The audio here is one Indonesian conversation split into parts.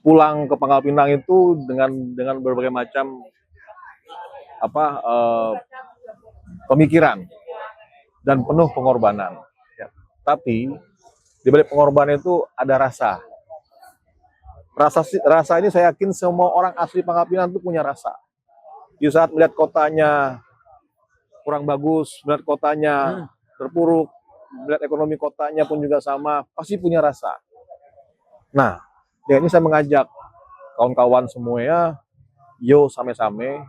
pulang ke Pangkal Pinang itu dengan berbagai macam pemikiran dan penuh pengorbanan. Ya. Tapi di balik pengorbanan itu ada rasa. Rasa ini saya yakin semua orang asli Pangkal Pinang itu punya rasa. Di saat melihat kotanya kurang bagus, melihat kotanya terpuruk, melihat ekonomi kotanya pun juga sama, pasti punya rasa. Nah, ya ini saya mengajak kawan-kawan semuanya, yo same-same,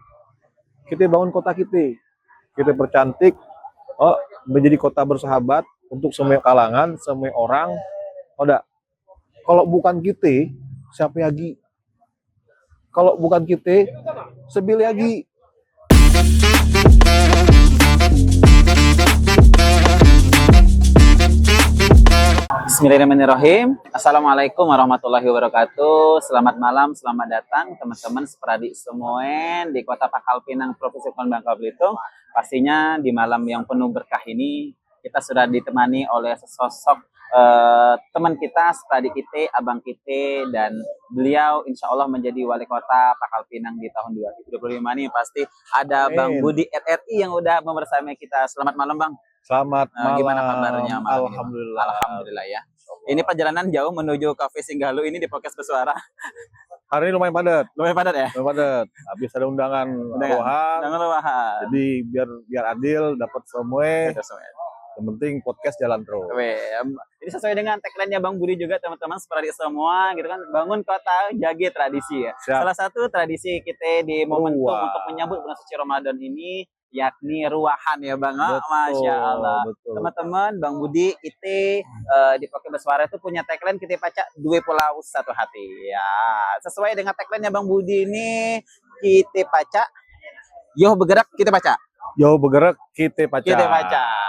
kita bangun kota kita percantik, menjadi kota bersahabat untuk semua kalangan, semua orang. Kalau bukan kita, siapa lagi? Kalau bukan kita, sebil lagi. Bismillahirrahmanirrahim. Assalamualaikum warahmatullahi wabarakatuh. Selamat malam, selamat datang teman-teman seperadik semua di Kota Pangkal Pinang, Provinsi Bangka Belitung. Pastinya di malam yang penuh berkah ini kita sudah ditemani oleh sesosok teman kita, seperadik kita, abang kita, dan beliau insya Allah menjadi wali kota Pangkal Pinang di tahun 2025 ini. Pasti ada Bang Budi RRI yang udah membersamai kita. Selamat malam Bang. Selamat malam. Gimana kabarnya malam Alhamdulillah. ini? Alhamdulillah ya. Ini perjalanan jauh menuju Cafe Singgalu ini di podcast Bersuara. Hari ini lumayan padat. Lumayan padat ya? Lumayan padat. Habis ada undangan ruahan. Jadi biar adil, dapat semua. Yang penting podcast jalan terus. Ini sesuai dengan tagline-nya Bang Budi juga teman-teman seperadik semua gitu kan, bangun kota jaga tradisi ya. Siap. Salah satu tradisi kita di momentum untuk menyambut bulan suci Ramadan ini yakni ruahan ya Bang. Masya Allah. Teman-teman, Bang Budi kita di Podcast Bersuara itu punya tagline kita baca dua pulau satu hati. Ya, sesuai dengan tagline-nya Bang Budi ini kita baca yo bergerak kita baca. Yo bergerak kita baca. Kita baca.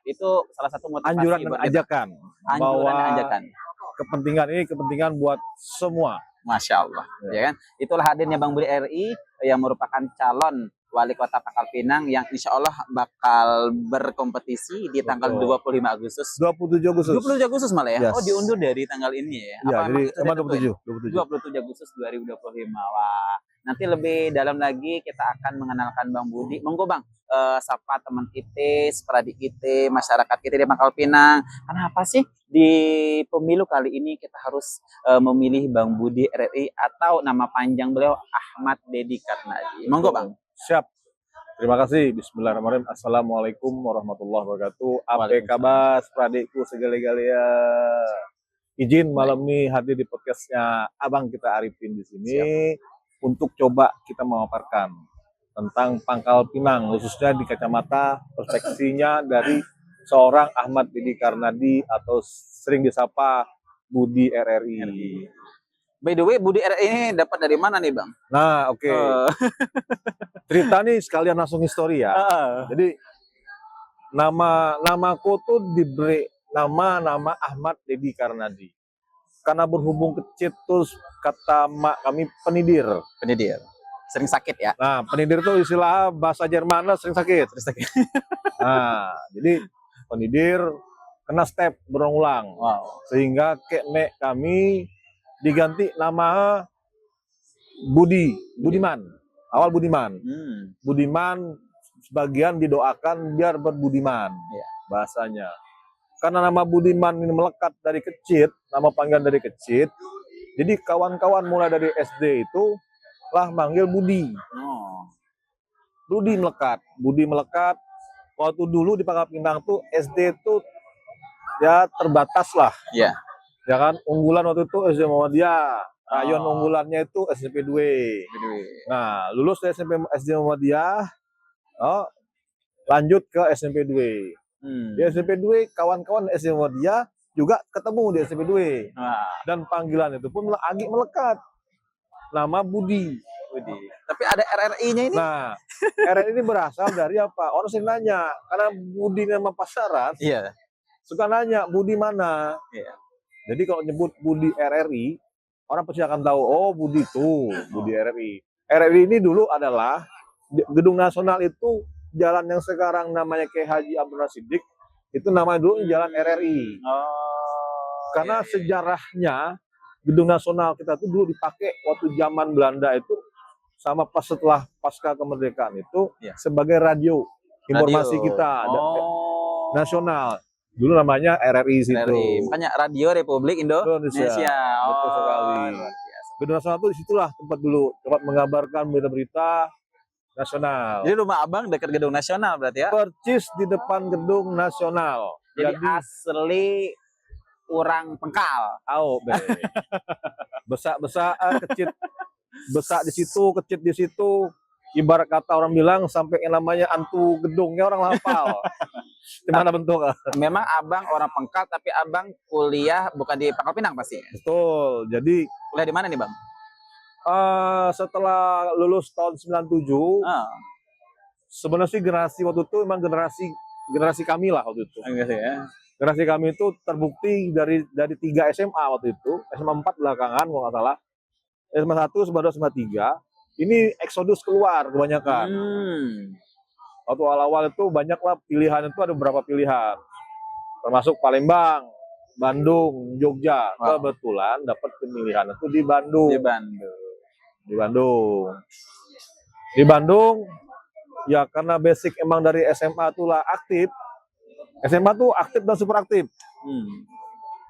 Itu salah satu motivasi anjuran dan ajakan bahwa kepentingan ini kepentingan buat semua. Masya Allah, ya kan? Itulah hadirnya Bang Budi RI yang merupakan calon wali kota Pangkal Pinang yang insya Allah bakal berkompetisi di tanggal 25 Agustus. 27 Agustus. 27 Agustus malah ya? Yes. Oh diundur dari tanggal ini ya? Iya, jadi 27 Agustus 2025. Wah, nanti lebih dalam lagi kita akan mengenalkan Bang Budi. Monggo Bang, sapa teman kita, seperadik kita, masyarakat kita di Pangkal Pinang. Kenapa sih di pemilu kali ini kita harus memilih Bang Budi RRI atau nama panjang beliau Ahmad Dedi Karnadi? Monggo Bang. Siap. Terima kasih. Bismillahirrahmanirrahim. Assalamualaikum warahmatullahi wabarakatuh. Apa kabar seperadikku segala-galanya? Izin malam ini hadir di podcastnya Abang kita Arifin di sini. Siap. Untuk coba kita memaparkan tentang Pangkal Pinang, khususnya di kacamata perspektifnya dari seorang Ahmad Dedi Karnadi atau sering disapa Budi RRI. By the way, Budi RRI ini dapat dari mana nih Bang? Nah, oke. Cerita nih sekalian langsung histori ya. Jadi namaku tuh diberi nama Ahmad Dedi Karnadi. Karena berhubung kecil terus kata mak kami penidir. Sering sakit ya? Nah, penidir itu istilah bahasa Jerman sering sakit. Nah, jadi penidir kena step berulang-ulang. Wow. Sehingga kami diganti nama Budiman. Awal Budiman. Budiman sebagian didoakan biar berbudiman. Bahasanya. Karena nama Budiman ini melekat dari kecil, nama panggilan dari kecil. Jadi kawan-kawan mulai dari SD itu lah manggil Budi. Budi melekat. Waktu dulu di Pangkal Pinang tuh SD tuh ya terbatas lah. Iya. Ya kan, unggulan waktu itu SD Muhammadiyah. Rayon unggulannya itu SMP 2. Nah, lulus dari SD Muhammadiyah, lanjut ke SMP 2. Di SMP 2, kawan-kawan SD Muhammadiyah juga ketemu di SMP 2. Dan panggilan itu pun lagi melekat. Nama Budi. Tapi ada RRI-nya ini. Nah, RRI ini berasal dari apa? Orang sering nanya, karena Budi nama pasaran. Iya. Suka nanya, Budi mana? Iya. Jadi kalau nyebut Budi RRI, orang pasti akan tahu, oh Budi itu, Budi RRI. RRI ini dulu adalah Gedung Nasional itu jalan yang sekarang namanya Kiai Haji Abdul Rasidik, itu namanya dulu jalan RRI. Karena sejarahnya gedung nasional kita tuh dulu dipakai waktu zaman Belanda itu sama pas setelah pasca kemerdekaan itu Iya. sebagai radio informasi Radio. kita Oh. nasional. Dulu namanya RRI situ. RRI. Makanya Radio Republik Indonesia. Betul sekali. Luar biasa. Gedung nasional itu disitulah tempat dulu tempat mengabarkan berita-berita nasional. Jadi rumah abang dekat gedung nasional berarti ya? Percis di depan gedung nasional. Jadi asli orang Pengkal. Be. Besak-besak kecit, besak di situ, kecit di situ. Ibarat kata orang bilang sampai yang namanya antu gedungnya orang hafal. Gimana bentuk? Memang abang orang Pengkal, tapi abang kuliah bukan di Pangkal Pinang pasti. Betul. Jadi Kuliah di mana nih bang? setelah lulus tahun 97, Oh, sebenarnya sih generasi waktu itu memang generasi kami lah waktu itu. enggak sih ya. Generasi kami itu terbukti dari 3 SMA waktu itu, SMA 4 belakangan kalau nggak salah. SMA 1, SMA 2, SMA 3, ini eksodus keluar kebanyakan. Waktu awal-awal itu banyaklah pilihan, itu ada beberapa pilihan. Termasuk Palembang, Bandung, Jogja. Wow. Kebetulan dapat pemilihan itu di Bandung. Di Bandung. Di Bandung, ya karena basic emang dari SMA itulah aktif. SMA tuh aktif dan super aktif.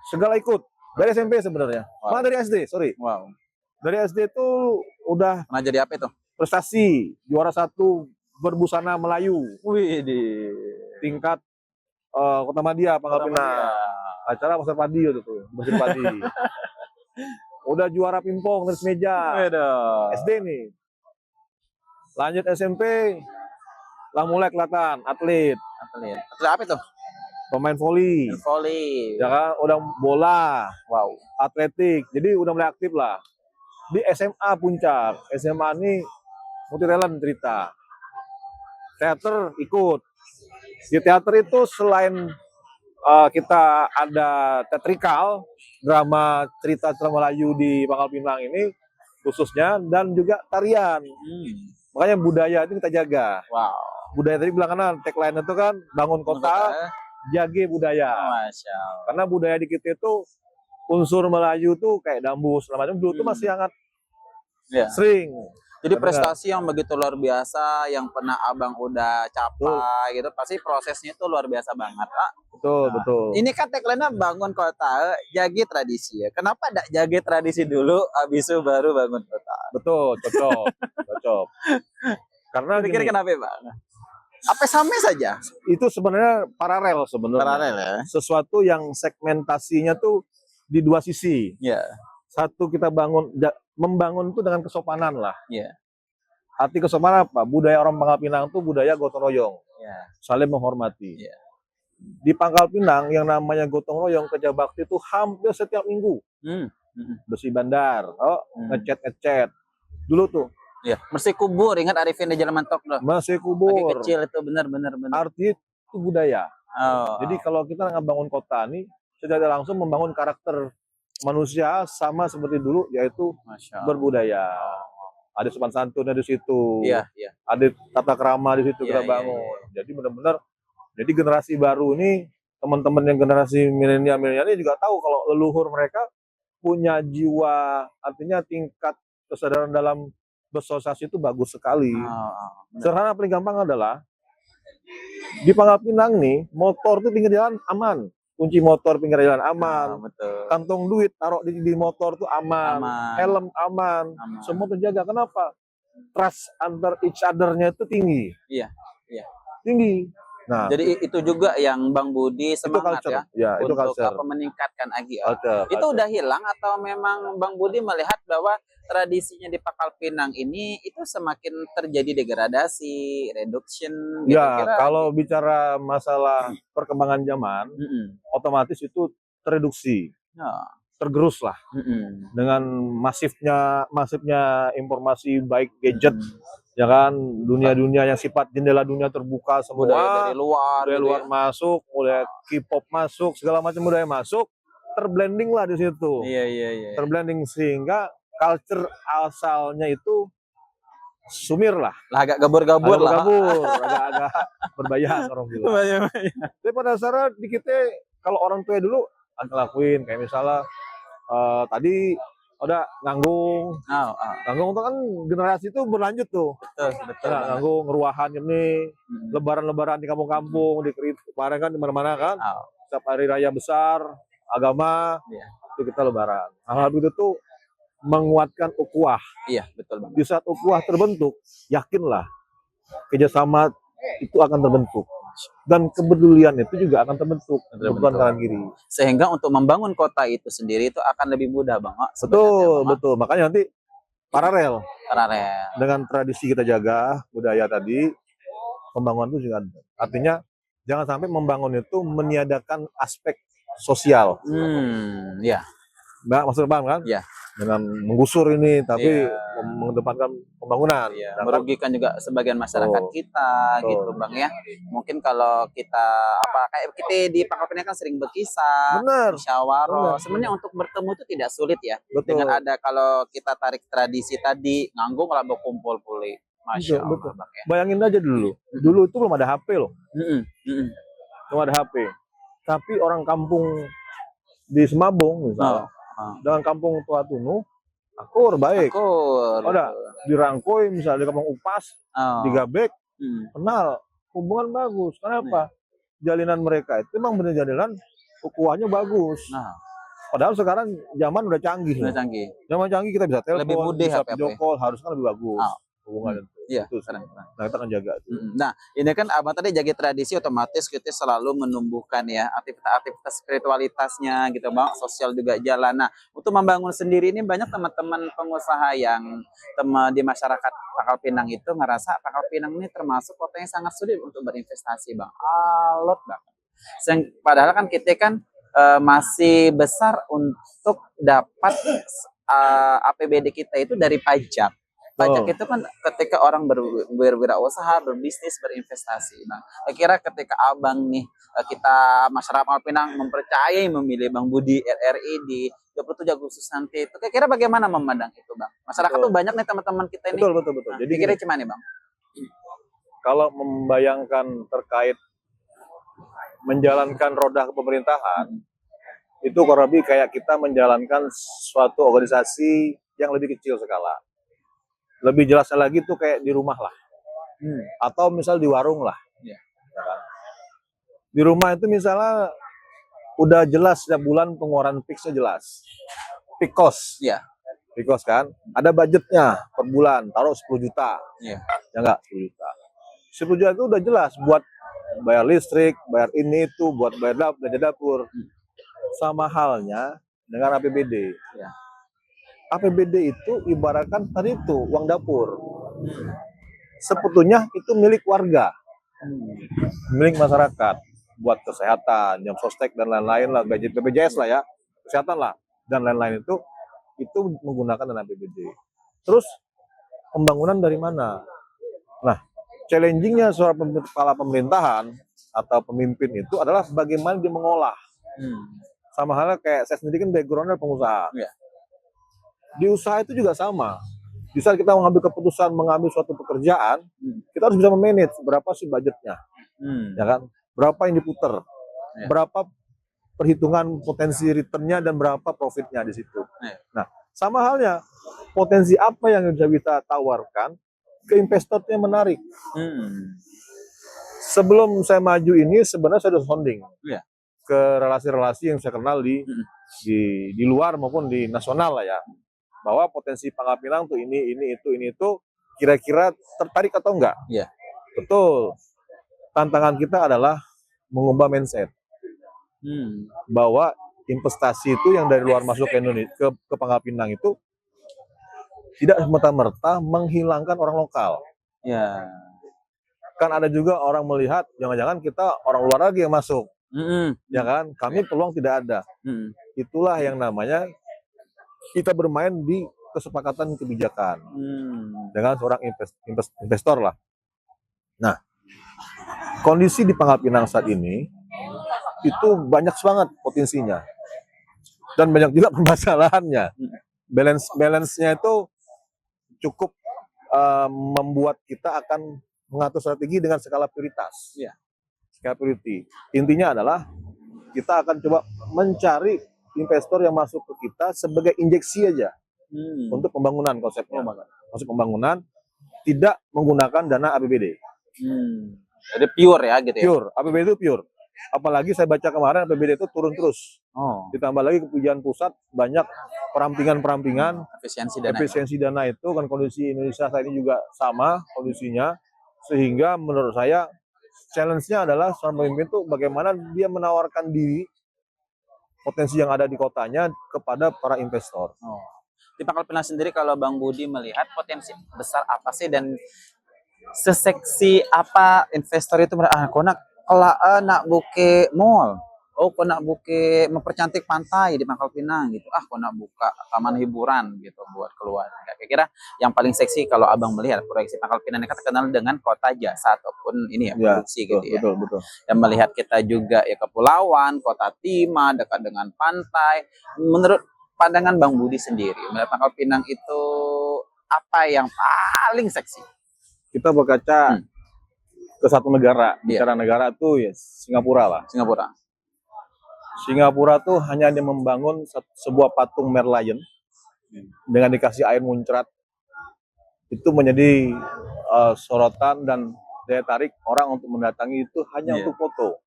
Segala ikut. Dari SMP sebenarnya. Wow. Malah dari SD, sorry. Wow. Dari SD itu udah Pernah jadi apa itu? prestasi. Juara 1 berbusana Melayu. Wih di Tingkat Kota Madia, Pangkal Pinang. Acara pasar padi itu tuh. Pasar padi. Udah juara pingpong tenis meja. SD nih. Lanjut SMP, lah mulai kelihatan atlet. Atlet apa itu? Pemain voli. Volley. Ya kan, udah bola, Wow. atletik. Jadi udah mulai aktif lah. Di SMA puncak. SMA ini multi talent cerita. Teater ikut. Di teater itu selain kita ada teatrikal, drama cerita Melayu di Pangkal Pinang ini khususnya, dan juga tarian. Makanya budaya itu kita jaga. Wow. Budaya tadi bilang kan tagline itu kan bangun kota, jaga budaya. Masya Allah. Karena budaya di kita itu unsur Melayu tuh kayak dambus segala macam dulu tuh masih sangat sering. Jadi prestasi yang begitu luar biasa yang pernah abang udah capai gitu, pasti prosesnya itu luar biasa banget, Pak. Betul. Ini kan tagline-nya bangun kota, jaga tradisi ya. Kenapa enggak jaga tradisi dulu, habis itu baru bangun kota? Betul, cocok. Karena Kira-kira gini, kenapa, Pak? Apa sama saja? itu sebenarnya paralel sebenarnya. Paralel ya. Sesuatu yang segmentasinya tuh di dua sisi. Iya. Satu kita membangun itu dengan kesopanan lah. Iya. Arti kesopanan apa? Budaya orang Pangkal Pinang itu budaya gotong royong, Iya. saling menghormati. Iya. Di Pangkal Pinang yang namanya gotong royong kerja bakti itu hampir setiap minggu. Bersih bandar, ngecat. Dulu tuh Iya. Mesti kubur, ingat Arifin di Jalan Mantok loh. masih Lagi kubur. kecil itu benar. Arti itu budaya. Oh. Jadi kalau kita ngebangun kota nih, secara langsung membangun karakter manusia sama seperti dulu, yaitu Masya Allah. berbudaya. Ada sopan santunnya di situ. Iya. Ada tata krama di situ Iya, kita bangun. Jadi benar-benar, jadi generasi baru ini, teman-teman yang generasi milenial ini juga tahu kalau leluhur mereka punya jiwa, artinya tingkat kesadaran dalam bersosialisasi itu bagus sekali. Sederhana paling gampang adalah di Pangkal Pinang nih, motor tuh pinggir jalan aman. Kunci motor pinggir jalan aman. Betul. Kantong duit taruh di motor tuh aman. Helm aman. Semua terjaga. Kenapa? Trust antar each other-nya itu tinggi. Iya. Tinggi. Nah, jadi itu juga yang Bang Budi semangat culture. ya Itu untuk culture. meningkatkan lagi. Culture. Itu udah hilang atau memang Bang Budi melihat bahwa tradisinya di Pangkal Pinang ini itu semakin terjadi degradasi, reduction gitu Ya, kira? kalau bicara masalah perkembangan zaman, otomatis itu tereduksi, tergerus lah dengan masifnya informasi baik gadget, ya kan, dunia-dunia yang sifat jendela dunia terbuka semua, budaya dari luar, masuk, mulai K-pop masuk, segala macam budaya masuk, terblending lah di situ. Iya. Terblending sehingga culture asalnya itu sumir lah. Agak gabur-gabur lah. Agak berbayar orang bilang. Tapi pada dasarnya di kita, kalau orang tua dulu ngelakuin kayak misalnya tadi ada Nganggung. Oh, oh. Nganggung itu kan generasi itu berlanjut tuh. Betul, betul. Nah, Nganggung, Ngeruahan ini, Hmm. lebaran-lebaran di kampung-kampung, kemarin kan di mana-mana kan. Oh, Setiap hari raya besar, agama, iya. itu kita lebaran. Hal itu tuh menguatkan ukhuwah. Iya, betul banget. Di saat ukhuwah terbentuk, yakinlah kerjasama itu akan terbentuk. Dan kepedulian itu juga akan terbentuk. Kebutuhan kanan kiri. Sehingga untuk membangun kota itu sendiri itu akan lebih mudah, Bang. Oh, Betul, betul. Makanya nanti paralel paralel. dengan tradisi kita jaga, budaya tadi, pembangunan itu juga ada. Artinya jangan sampai membangun itu meniadakan aspek sosial. Ya. Mbak, maksud Bang kan? Iya. Dengan menggusur ini, tapi Iya. mengedepankan pembangunan. Iya. Merugikan juga sebagian masyarakat kita, gitu Bang ya. Mungkin kalau kita kayak kita di Pangkal kan sering berkisah, Benar. musyawarah. Sebenarnya untuk bertemu itu tidak sulit ya. Betul. Dengan ada kalau kita tarik tradisi tadi, Nganggung lah berkumpul pulih. Masya Allah, betul. Bang ya. Bayangin aja dulu. Dulu itu belum ada HP loh. Belum ada HP. Tapi orang kampung di Semabung misalnya, dengan kampung Tua Tunu, akur baik. Ada dirangkoi misalnya di kampung Upas, di Gabek, kenal, hubungan bagus. Kenapa? Jalinan mereka itu memang benar jalinan ukhuwahnya bagus. Padahal sekarang zaman udah canggih. Zaman canggih kita bisa telepon, bisa video call, harusnya lebih bagus hubungan itu. Iya, nah kita akan jaga itu. Nah, ini kan Abang tadi jaga tradisi, otomatis kita selalu menumbuhkan ya aktivitas spiritualitasnya gitu Bang, sosial juga jalan. Nah, untuk membangun sendiri ini banyak teman-teman pengusaha yang di masyarakat Pangkal Pinang itu ngerasa Pangkal Pinang ini termasuk kota yang sangat sulit untuk berinvestasi Bang. Alot banget. Padahal kan kita kan masih besar untuk dapat APBD kita itu dari pajak. Pajak itu kan ketika orang berwirausaha, berbisnis, berinvestasi. Nah, kira ketika Abang nih, kita masyarakat Pangkal Pinang mempercayai memilih Bang Budi RRI di 27 Agustus nanti itu, kira bagaimana memandang itu Bang? Masyarakat tuh banyak nih teman-teman kita ini. Betul. Nah, jadi kira gimana Bang? Kalau membayangkan terkait menjalankan roda kepemerintahan, itu kurang lebih kayak kita menjalankan suatu organisasi yang lebih kecil skala. Lebih jelasnya lagi tuh kayak di rumah lah, atau misal di warung lah. Di rumah itu misalnya udah jelas setiap bulan pengeluaran fixnya jelas, fix cost. Fix cost kan, ada budgetnya per bulan, taruh 10 juta. Ya enggak, 10 juta. 10 juta itu udah jelas buat bayar listrik, bayar ini itu, buat bayar belanja dapur. Sama halnya dengan APBD. APBD itu ibaratkan tadi itu uang dapur. Sebetulnya itu milik warga, milik masyarakat, buat kesehatan, jam sostek dan lain-lain lah, gaji BPJS lah ya, kesehatan lah dan lain-lain itu menggunakan dana APBD. Terus pembangunan dari mana? Nah, challengingnya seorang kepala pemerintahan atau pemimpin itu adalah bagaimana dia mengolah. Sama halnya kayak saya sendiri kan backgroundnya pengusaha. Di usaha itu juga sama. Di saat kita mengambil keputusan mengambil suatu pekerjaan, kita harus bisa memanage berapa sih budgetnya, ya kan? Berapa yang diputer, berapa perhitungan potensi returnnya dan berapa profitnya di situ. Nah, sama halnya potensi apa yang bisa kita tawarkan ke investornya menarik. Sebelum saya maju ini sebenarnya saya sudah sounding ke relasi-relasi yang saya kenal di luar maupun di nasional lah ya. Bahwa potensi Pangkal Pinang tuh ini itu kira-kira tertarik atau enggak? Betul. Tantangan kita adalah mengubah mindset. Bahwa investasi itu yang dari luar masuk ke Indonesia ke Pangkal Pinang itu tidak serta-merta menghilangkan orang lokal. Kan ada juga orang melihat jangan-jangan kita orang luar lagi yang masuk. Ya kan? Kami peluang tidak ada. Itulah yang namanya kita bermain di kesepakatan kebijakan dengan seorang investor lah. Nah, kondisi di Pangkal Pinang saat ini itu banyak banget potensinya dan banyak juga permasalahannya. Balance-nya itu cukup membuat kita akan mengatur strategi dengan skala prioritas. Skala priority. Intinya adalah kita akan coba mencari investor yang masuk ke kita sebagai injeksi aja untuk pembangunan konsepnya. Konsep pembangunan tidak menggunakan dana APBD. Jadi pure ya gitu ya. Pure, APBD itu pure. Apalagi saya baca kemarin APBD itu turun terus. Ditambah lagi kebijakan pusat banyak perampingan-perampingan, efisiensi dana itu kan kondisi Indonesia saat ini juga sama kondisinya, sehingga menurut saya challenge-nya adalah seorang pemimpin itu bagaimana dia menawarkan diri potensi yang ada di kotanya kepada para investor. Di Pangkal Pinang sendiri kalau Bang Budi melihat potensi besar apa sih dan seseksi apa investor itu kok nak buke mall, kok nak buke mempercantik pantai di Pangkal Pinang gitu, kok nak buka taman hiburan gitu buat keluarga. Kira-kira yang paling seksi kalau abang melihat proyeksi Pangkal Pinang ini kan terkenal dengan kota jasa ataupun ini ya produksi gitu ya. Betul. Dan melihat kita juga ya kepulauan, kota timah dekat dengan pantai. Menurut pandangan Bang Budi sendiri, melihat Pangkal Pinang itu apa yang paling seksi? Kita berkaca ke satu negara, bicara negara tuh ya Singapura lah. Singapura tuh hanya dia membangun sebuah patung Merlion dengan dikasih air muncrat. Itu menjadi sorotan dan daya tarik orang untuk mendatangi itu hanya untuk foto.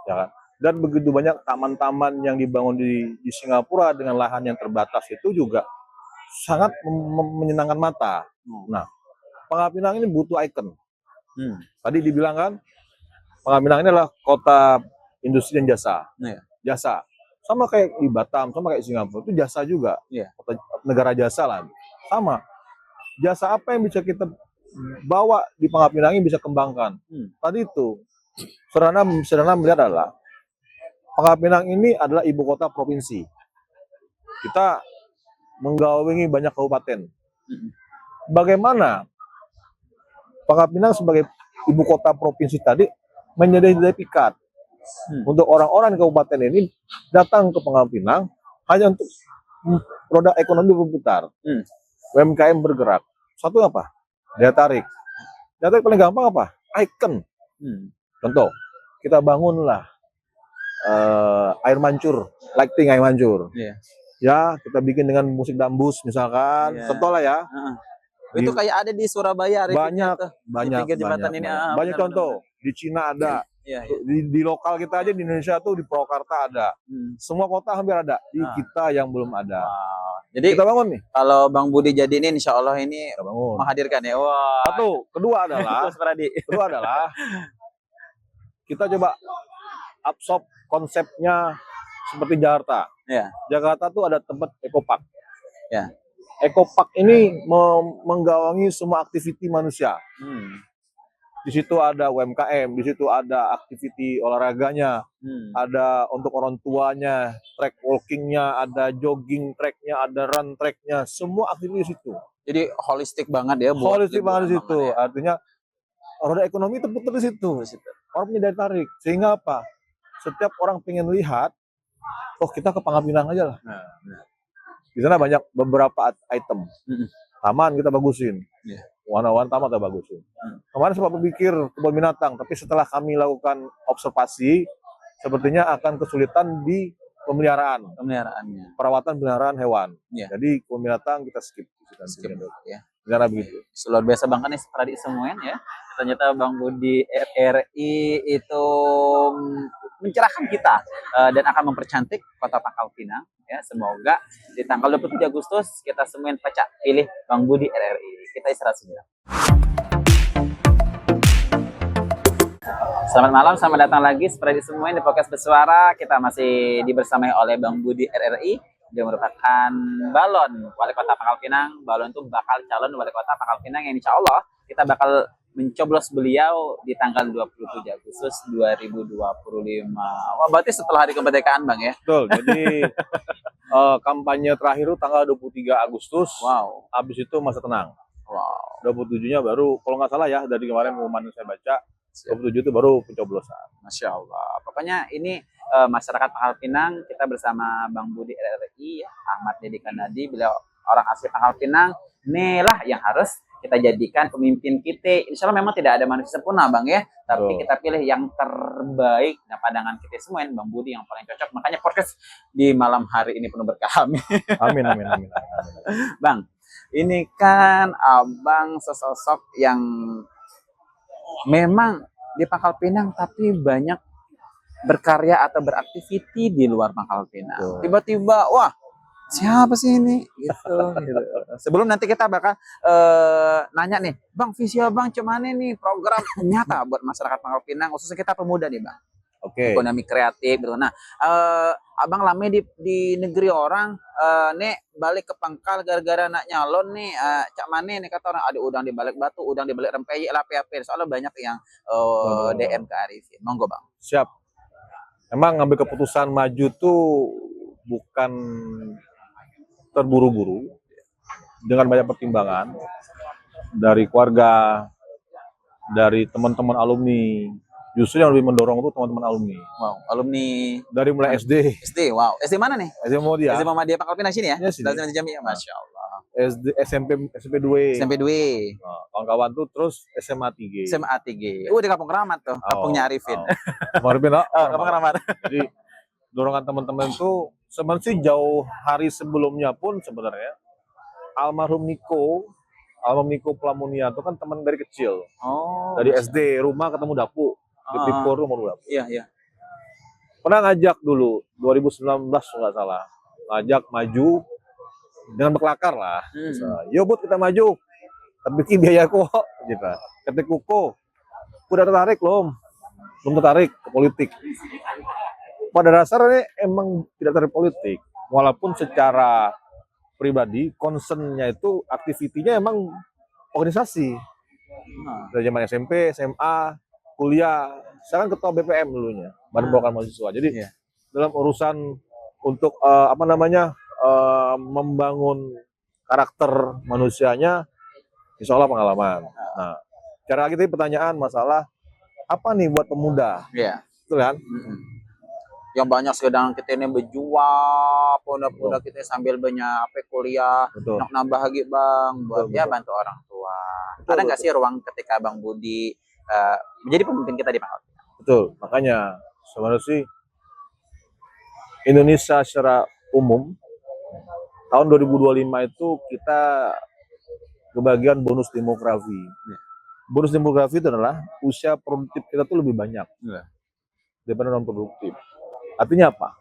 Ya kan? Dan begitu banyak taman-taman yang dibangun di Singapura dengan lahan yang terbatas itu juga sangat menyenangkan mata. Nah, Pangkal Pinang ini butuh ikon. Tadi dibilang kan, Pangkal Pinang ini adalah kota industri dan jasa. Jasa. Sama kayak di Batam, sama kayak Singapura, itu jasa juga. Kota, negara jasa lah. Sama. Jasa apa yang bisa kita bawa di Pangkal Pinang ini bisa kembangkan. Tadi itu, sederhana melihat adalah Pangkal Pinang ini adalah ibu kota provinsi. Kita menggawangi banyak kabupaten. Bagaimana Pangkal Pinang sebagai ibu kota provinsi tadi menjadi pikat untuk orang-orang di kabupaten ini datang ke Pangkal Pinang hanya untuk roda ekonomi berputar, UMKM bergerak. Satu apa? Daya tarik. Daya tarik paling gampang apa? Ikon. Contoh, kita bangunlah air mancur, lighting air mancur. Ya, kita bikin dengan musik dambus misalkan. Contoh lah ya. Itu kayak ada di Surabaya. Banyak jembatan ini. Banyak contoh. Di Cina ada. Di lokal kita aja di Indonesia tuh di Purwakarta ada. Semua kota hampir ada. Di kita yang belum ada. Jadi kita bangun nih. Kalau Bang Budi jadi ini, insya Allah ini menghadirkan ya. Satu, kedua adalah kita coba absorb konsepnya seperti Jakarta. Jakarta tuh ada tempat ekopark. Ekopark ini menggawangi semua aktiviti manusia. Di situ ada UMKM, di situ ada aktiviti olahraganya, ada untuk orang tuanya, track walkingnya, ada jogging tracknya, ada run tracknya, semua aktivitas di situ. Jadi holistik banget ya. Holistik banget di situ. Artinya roda ekonomi terputar di situ. Orang punya daya tarik. Sehingga apa? Setiap orang pengen lihat, kita ke Pangkal Pinang aja lah. Di sana banyak beberapa item. Taman kita bagusin. Warna-warna taman kita bagusin. Kemarin sempat berpikir kebun binatang, tapi setelah kami lakukan observasi, sepertinya akan kesulitan di pemeliharaannya. Perawatan pemeliharaan hewan. Jadi kebun binatang kita skip ya. Karena begitu. Luar biasa banget nih Pradi semuanya ya. Ternyata Bang Budi RRI itu mencerahkan kita dan akan mempercantik kota Pangkal Pinang ya. Semoga di tanggal 27 Agustus kita semuanya pecah pilih Bang Budi RRI. Kita istirahat sejenak. Selamat malam, selamat datang lagi seperti semuanya di podcast bersuara. Kita masih dibersamai oleh Bang Budi RRI. Dia merupakan balon wali kota Pangkal Pinang. Balon itu bakal calon wali kota Pangkal Pinang yang insya Allah kita bakal mencoblos beliau di tanggal 27 Agustus 2025. Wah, berarti setelah hari kemerdekaan, Bang ya? Betul. Jadi kampanye terakhir itu tanggal 23 Agustus. Habis itu masa tenang. 27-nya baru, kalau nggak salah ya, dari kemarin pengumuman saya baca, 27 itu baru pencoblosan. Masya Allah. Pokoknya ini masyarakat Pangkal Pinang, kita bersama Bang Budi RRI, Ahmad Deddy Kanadi, beliau orang asli Pangkal Pinang. Inilah yang harus kita jadikan pemimpin kita. Insya Allah memang tidak ada manusia sempurna Bang ya, tapi Betul. kita pilih yang terbaik. Nah, pandangan kita semua Bang Budi yang paling cocok. Makanya podcast di malam hari ini penuh berkah. Amin. Amin, amin, amin, amin. Bang, ini kan Abang sesosok yang memang di Pangkal Pinang tapi banyak berkarya atau beraktiviti di luar Pangkal Pinang. Betul. Tiba-tiba, wah, siapa sih ini? Gitu. Sebelum nanti kita bakal nanya nih, Bang, visi Abang cuman nih program nyata buat masyarakat Pangkal Pinang, khususnya kita pemuda nih, Bang. Oke. Ekonomi kreatif gitu. Nah, Abang lama di negeri orang, nih balik ke Pangkal gara-gara nak nyalon nih, cak mane nih kata orang ada udang di balik batu, udang di balik rempeyek lah PAP. Soalnya banyak yang DM ke Arifin. Monggo Bang. Siap. Emang ngambil keputusan maju tuh bukan terburu-buru, dengan banyak pertimbangan dari keluarga, dari teman-teman alumni. Justru yang lebih mendorong tuh teman-teman alumni. Wow, alumni Dari mulai SD, SD. Wow, SD mana nih? SD Muhammadiyah, SD Muhammadiyah Pangkal Pinang sini ya? Ya, sini. Dari Jamiah, Masya Allah. SD, SMP 2, SMP 2, Nah, kawan-kawan tuh terus SMA 3. SMA 3. Di Kampung Keramat tuh, kampungnya Arifin. Arifin, Kampung Keramat. Jadi dorongan teman-teman tuh sebenarnya sih jauh hari sebelumnya pun sebenarnya almarhum Niko Plamunia itu kan teman dari kecil. Oh. Dari SD, rumah ketemu Dapu. Di Tipur rumah Dapu. Iya, iya. Pernah ngajak dulu 2019 nggak salah. Ngajak maju dengan berkelakar lah. Yo Bud, kita maju. Tapi biaya kok gitu. Ketik kuko. Udah tertarik belum? Belum tertarik ke politik. Pada dasarnya emang tidak tertarik politik. Walaupun secara pribadi concern-nya itu aktivitinya emang organisasi. Dari zaman SMP, SMA, kuliah, saya kan ketua BPM dulunya, Badan Perwakilan Mahasiswa. Jadi dalam urusan untuk membangun karakter manusianya, insya Allah pengalaman. Nah, cara lagi tadi pertanyaan masalah apa nih buat pemuda? Iya. Betul kan? Yang banyak sedang kita ini berjuang, pemuda-pemuda kita sambil banyak apa kuliah, Betul. nak nambah lagi Bang, buat Betul, ya betul. bantu orang tua. Betul, Ada nggak betul. sih ruang ketika Bang Budi menjadi pemimpin kita di Pangkal? Betul. Makanya sebenarnya sih Indonesia secara umum tahun 2025 itu kita kebagian bonus demografi. Bonus demografi itu adalah usia produktif kita tuh lebih banyak daripada non produktif. Artinya apa?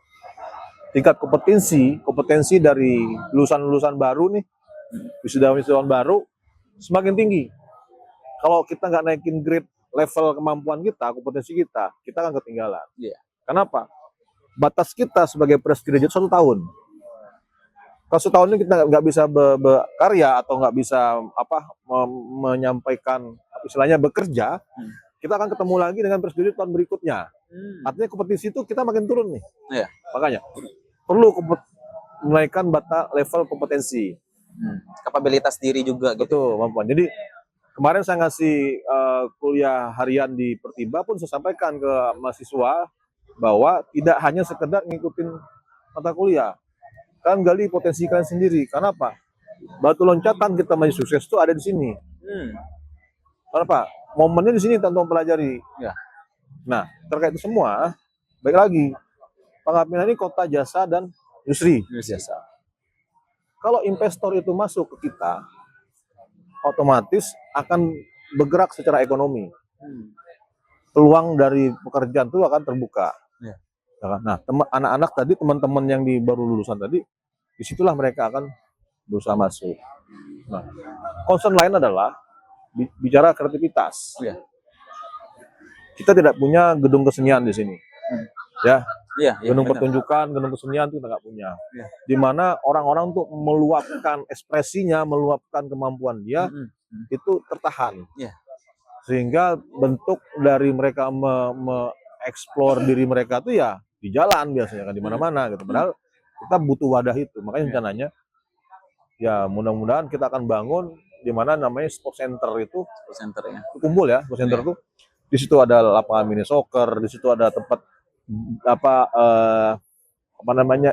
Tingkat kompetensi dari lulusan-lulusan baru nih, wisudawan baru semakin tinggi. Kalau kita nggak naikin grade level kemampuan kita, kompetensi kita akan ketinggalan. Kenapa? Batas kita sebagai fresh graduate 1 tahun. Kalau 1 tahun ini kita nggak bisa berkarya atau nggak bisa menyampaikan istilahnya bekerja, kita akan ketemu lagi dengan fresh graduate tahun berikutnya. Artinya kompetisi itu kita makin turun nih. Makanya perlu menaikkan batas level kompetensi. Kapabilitas diri juga gitu. Betul, kemampuan. Jadi kemarin saya ngasih kuliah harian di Pertiba pun saya sampaikan ke mahasiswa bahwa tidak hanya sekedar ngikutin mata kuliah, kan gali potensi kalian sendiri. Kenapa? Batu loncatan kita menjadi sukses itu ada di sini. Kenapa? Momennya di sini teman-teman pelajari. Nah, terkait itu semua, baik lagi, Pangkal Pinang ini kota jasa dan industri. Jasa. Kalau investor itu masuk ke kita, otomatis akan bergerak secara ekonomi. Peluang dari pekerjaan itu akan terbuka. Nah, anak-anak tadi, teman-teman yang baru lulusan tadi, disitulah mereka akan berusaha masuk. Nah, concern lain adalah bicara kreativitas. Kita tidak punya gedung kesenian di sini. Gedung pertunjukan, gedung kesenian itu kita nggak punya. Di mana orang-orang untuk meluapkan ekspresinya, meluapkan kemampuan dia, itu tertahan. Sehingga bentuk dari mereka mengeksplor diri mereka itu ya di jalan biasanya kan, di mana-mana gitu. Padahal kita butuh wadah itu. Makanya rencananya ya mudah-mudahan kita akan bangun di mana namanya sport center itu. Sport center ya. Kumpul ya, sport center itu. Di situ ada lapangan mini soccer, di situ ada tempat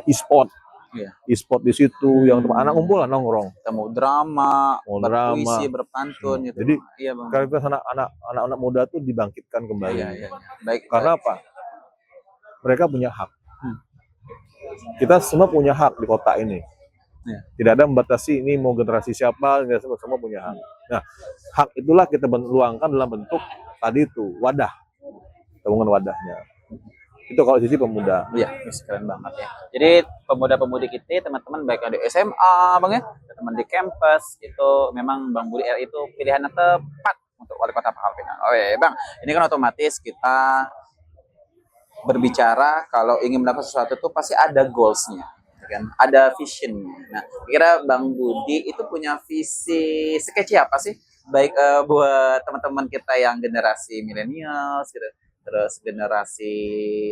e-sport. Iya. e-sport di situ, yang anak ngumpul lah nongkrong. Mau drama, Mau berpuisi, drama. berpantun gitu. Jadi iya bang. kreativitas anak-anak muda tuh dibangkitkan kembali. Iya. Baik. Karena apa? Mereka punya hak. Kita semua punya hak di kota ini. Iya. Tidak ada membatasi ini mau generasi siapa, semua punya hak. Nah, hak itulah kita luangkan dalam bentuk tadi itu wadah, tabungan wadahnya. Itu kalau sisi pemuda. Iya, keren banget ya. Jadi pemuda-pemudi kita, teman-teman baik ada SMA, bang ya, teman di kampus, itu memang Bang Budi R itu pilihannya tepat untuk wali kota Pangkal Pinang. Oh iya, bang, ini kan otomatis kita berbicara kalau ingin melakukan sesuatu itu pasti ada goalsnya, kan? Ada visionnya. Nah, kira Bang Budi itu punya visi sketchy apa sih? Baik buat teman-teman kita yang generasi milenials gitu, terus generasi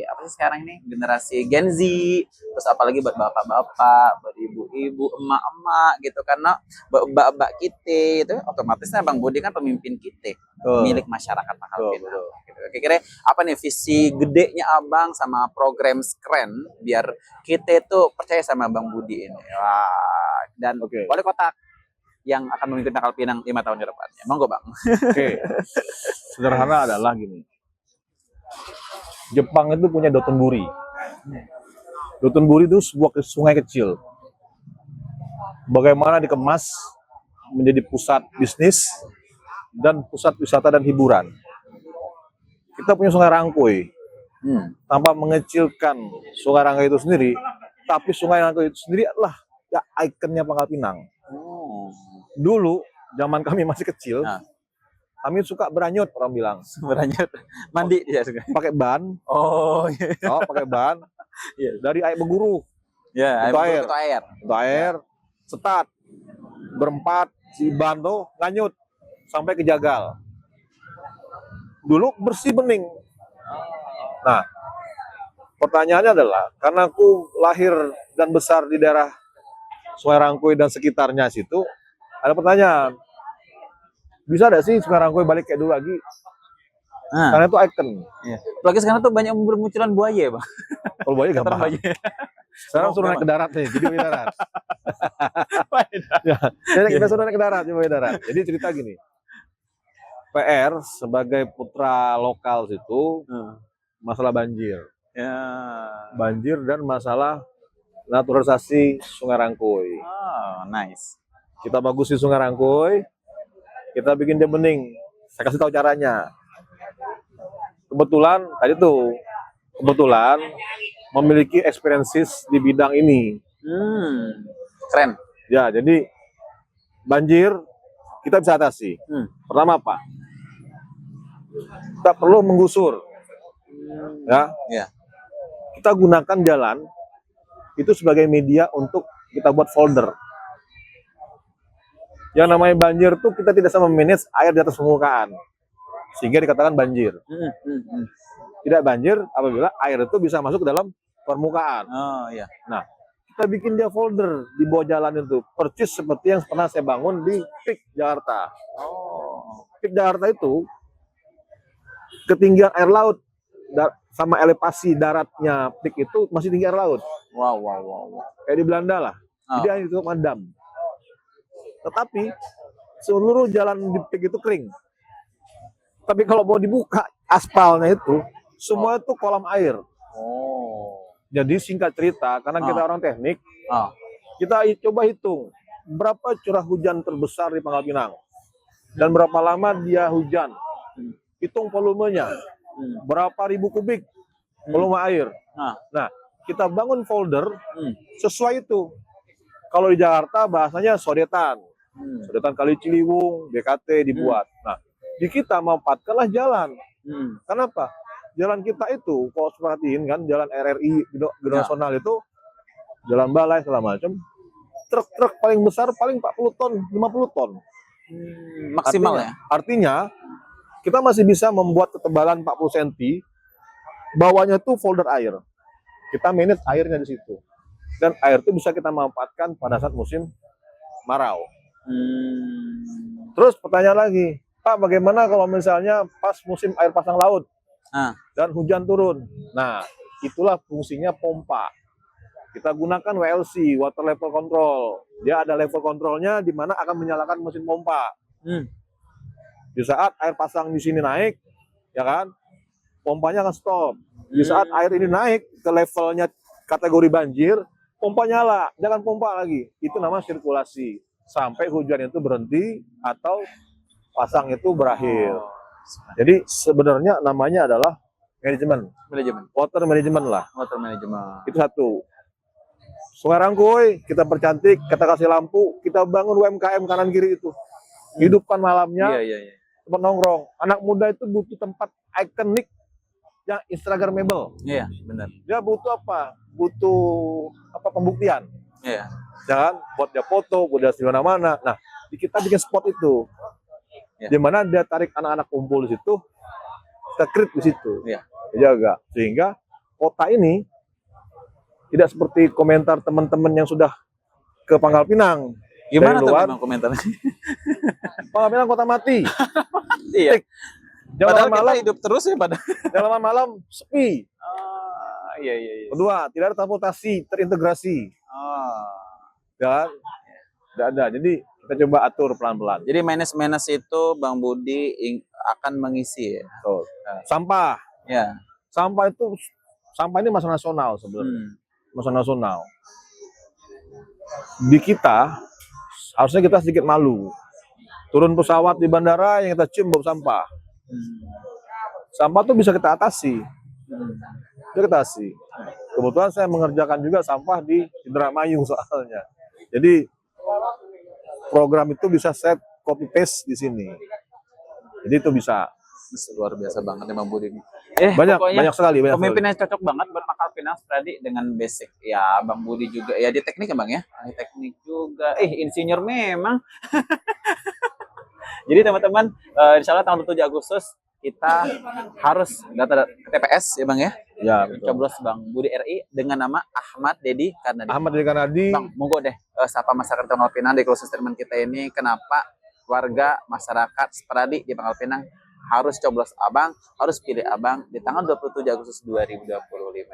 apa sih sekarang ini, generasi Gen Z, terus apalagi buat bapak-bapak, buat ibu-ibu, emak-emak gitu, karena bapak-bapak kita itu otomatisnya Bang Budi kan pemimpin kita, milik masyarakat Pangkal Pinang. Gitu. Kira-kira apa nih visi gedenya abang sama program keren biar kita tuh percaya sama Bang Budi ini. Wah, dan wali kota yang akan memimpin Pangkal Pinang 5 tahun ke depannya. Monggo bang. Oke. Sederhana adalah gini. Jepang itu punya Dotonbori. Dotonbori itu sebuah sungai kecil. Bagaimana dikemas menjadi pusat bisnis dan pusat wisata dan hiburan. Kita punya Sungai Rangkoi. Tanpa mengecilkan Sungai Rangkoi itu sendiri, tapi Sungai Rangkoi itu sendiri adalah ya ikonnya Pangkal Pinang. Dulu zaman kami masih kecil, kami suka beranyut, orang bilang. Beranyut, mandi ya suka. Pakai ban. Oh, iya. Oh, pakai ban. Dari air berguru. Ya, air. Itu air. Setat. Berempat si ban tuh nganyut sampai ke Jagal. Dulu bersih bening. Nah, pertanyaannya adalah karena aku lahir dan besar di daerah Sungai Rangkoi dan sekitarnya situ, ada pertanyaan. Bisa ada sih Sungai Rangkoi balik kayak dulu lagi? Karena itu ikon. Iya. Apalagi sekarang tuh banyak bermunculan buaya, bang. Kalau buaya gampang. Sekarang suruh naik ke darat nih, jadi ke darat. Kita suruh naik ke darat, coba darat. Jadi cerita gini. PR sebagai putra lokal situ masalah banjir. Ya. Banjir dan masalah naturalisasi Sungai Rangkoi. Oh, nice. Kita bagusin Sungai Rangkoi, kita bikin dia bening. Saya kasih tahu caranya. Kebetulan memiliki experiences di bidang ini. Keren. Ya, jadi banjir kita bisa atasi. Pertama apa? Kita perlu menggusur. Ya. Kita gunakan jalan itu sebagai media untuk kita buat folder. Yang namanya banjir tuh kita tidak bisa memanage air di atas permukaan, sehingga dikatakan banjir. Tidak banjir apabila air itu bisa masuk ke dalam permukaan. Oh iya. Nah, kita bikin dia folder di bawah jalan itu, persis seperti yang pernah saya bangun di Peak Jakarta. Peak Jakarta itu ketinggian air laut sama elevasi daratnya Peak itu masih tinggi air laut. Wow. Kayak di Belanda lah. Jadi hanya itu dam. Tetapi seluruh jalan di Peak itu kering. Tapi kalau mau dibuka aspalnya itu semua itu kolam air. Jadi singkat cerita, karena kita orang teknik, kita coba hitung berapa curah hujan terbesar di Pangkal Pinang dan berapa lama dia hujan. Hitung volumenya, berapa ribu kubik volume air. Nah, kita bangun folder sesuai itu. Kalau di Jakarta bahasanya sodetan. Sodetan Kali Ciliwung, BKT dibuat. Nah, di kita memanfaatkanlah jalan. Kenapa? Jalan kita itu, kalau perhatiin kan, jalan RRI, nasional itu, jalan balai segala macam, truk-truk paling besar paling 40 ton, 50 ton. Maksimal ya? Artinya, kita masih bisa membuat ketebalan 40 cm, bawahnya tuh folder air. Kita manage airnya di situ. Dan air itu bisa kita manfaatkan pada saat musim marau. Terus pertanyaan lagi, Pak, bagaimana kalau misalnya pas musim air pasang laut dan hujan turun? Nah, itulah fungsinya pompa. Kita gunakan WLC, water level control. Dia ada level controlnya di mana akan menyalakan mesin pompa. Di saat air pasang di sini naik, ya kan, pompanya akan stop. Di saat air ini naik ke levelnya kategori banjir, pompa nyala, jangan pompa lagi. Itu namanya sirkulasi. Sampai hujan itu berhenti atau pasang itu berakhir. Jadi sebenarnya namanya adalah manajemen, water management lah. Water management. Itu satu. Sungai Rangkuy kita percantik, kita kasih lampu, kita bangun UMKM kanan kiri itu. Hidupkan malamnya, Iya. tempat nongkrong. Anak muda itu butuh tempat ikonik yang instagramable. Iya, benar. Dia butuh apa? Butuh apa? Pembuktian. Iya. Jangan buat dia foto, buat dia di mana-mana. Nah, kita bikin spot itu. Ya. Di mana dia tarik anak-anak kumpul di situ, kita create di situ. Iya. Jaga. Sehingga kota ini tidak seperti komentar teman-teman yang sudah ke Pangkal Pinang. Gimana Dari tuh luar, memang komentarnya? Pangkal Pinang kota mati. Iya. Tik. Jalan Padahal malam, kita hidup terus ya pada. jalan malam sepi. Iya. Kedua, tidak ada transportasi terintegrasi. Dan tidak ada. Jadi kita coba atur pelan-pelan. Jadi minus itu Bang Budi akan mengisi ya. Tuh. Sampah. Ya. Sampah ini masalah nasional sebenarnya. Masalah nasional. Di kita harusnya kita sedikit malu. Turun pesawat di bandara yang kita cium bau sampah. Sampah tuh bisa kita atasi. Bisa kita atasi. Kebetulan saya mengerjakan juga sampah di Indramayu soalnya. Jadi program itu bisa set copy paste di sini. Jadi itu bisa. Luar biasa banget ya Bang Budi. Banyak sekali. Pemimpinnya cocok banget buat Pangkal Pinang Pradi dengan basic. Ya Bang Budi juga. Ya di teknik ya Bang ya. Di teknik juga. Insinyur memang. Jadi teman-teman, insya Allah tanggal 7 Agustus kita harus data ke TPS ya Bang ya. Ya, betul. Coblos Bang Budi RI dengan nama Ahmad Dedi Karnadi. Ahmad Dedi Karnadi. Bang, monggo deh sapa masyarakat Pangkal Pinang di closing statement kita ini, kenapa warga masyarakat Sepradi di Pangkal Pinang harus coblos Abang, harus pilih Abang di tanggal 27 Agustus 2025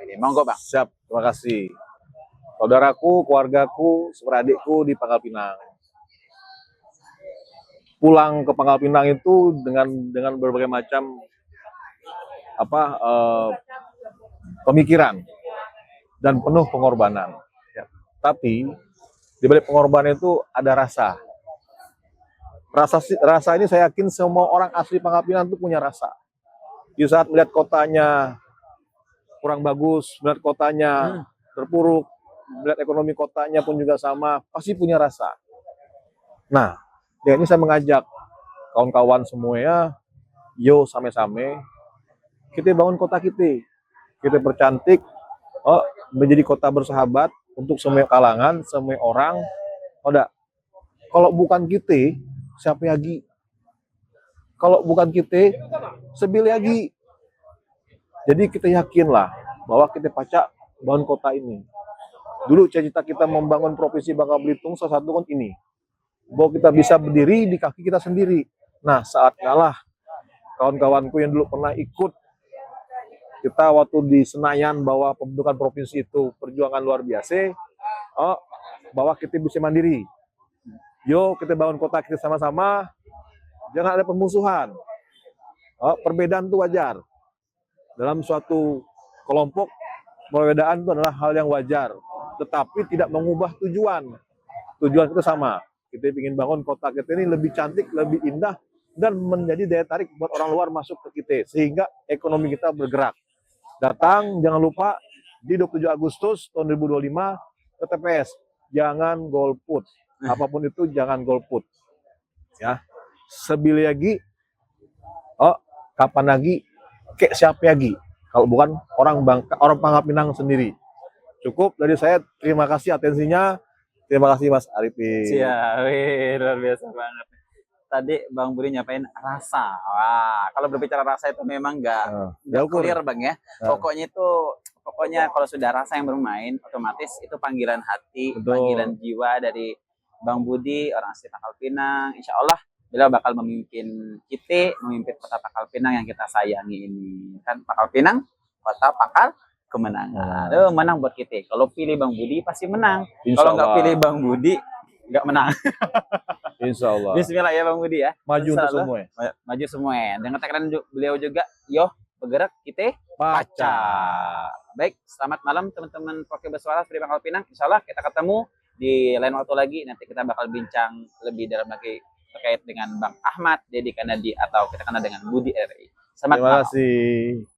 ini. Monggo Bang. Siap, terima kasih. Saudaraku, keluargaku, seperadikku di Pangkal Pinang. Pulang ke Pangkal Pinang itu dengan berbagai macam pemikiran dan penuh pengorbanan. Ya. Tapi di balik pengorbanan itu ada rasa. Rasa ini saya yakin semua orang asli Pangkal Pinang itu punya rasa. Di saat melihat kotanya kurang bagus, melihat kotanya terpuruk, melihat ekonomi kotanya pun juga sama, pasti punya rasa. Nah, ini saya mengajak kawan-kawan semuanya, yo same-same, kita bangun kota kita percantik, menjadi kota bersahabat untuk semua kalangan, semua orang. Kalau bukan kita, siapa lagi? Kalau bukan kita, sebil lagi. Jadi kita yakinlah bahwa kita pacak bangun kota ini. Dulu cita-cita kita membangun provinsi Bangka Belitung salah satu kan ini, bahwa kita bisa berdiri di kaki kita sendiri. Nah, saatnya lah kawan-kawanku yang dulu pernah ikut kita waktu di Senayan bahwa pembentukan provinsi itu perjuangan luar biasa, bahwa kita bisa mandiri. Yo, kita bangun kota kita sama-sama, jangan ada permusuhan. Perbedaan itu wajar. Dalam suatu kelompok, perbedaan itu adalah hal yang wajar, tetapi tidak mengubah tujuan. Tujuan kita sama. Kita ingin bangun kota kita ini lebih cantik, lebih indah, dan menjadi daya tarik buat orang luar masuk ke kita, sehingga ekonomi kita bergerak. Datang, jangan lupa, di 27 Agustus tahun 2025 ke TPS. Jangan golput. Apapun itu, jangan golput. Ya, sebil lagi, kapan lagi, kek siapa lagi? Kalau bukan orang Pangkal Pinang sendiri. Cukup dari saya, terima kasih atensinya. Terima kasih Mas Arifin. Siap, luar biasa banget. Tadi Bang Budi nyapain rasa. Wah, kalau berbicara rasa itu memang nggak clear Bang ya. Pokoknya kalau sudah rasa yang bermain, otomatis itu panggilan hati, panggilan jiwa dari Bang Budi, orang asli Pangkal Pinang. Insya Allah beliau bakal memimpin kita, memimpin kota Pangkal Pinang yang kita sayangi ini. Kan Pangkal Pinang, kota Pangkal kemenangan. Nah, Menang buat kita. Kalau pilih Bang Budi pasti menang. insya Kalau nggak Allah. pilih Bang Budi nggak menang. Insya Allah. Bismillah ya Bang Budi ya. Maju untuk Insya Allah. semua. Maju semua. Dengan tekanan beliau juga, yo bergerak kita Baca. Baik, selamat malam teman-teman Proke Bersuara dari Pangkal Pinang. Insya Allah kita ketemu di lain waktu lagi. Nanti kita bakal bincang lebih dalam lagi terkait dengan Bang Ahmad, Dedi Kanadi, atau kita kenal dengan Budi RI. Selamat Terima malam. kasih.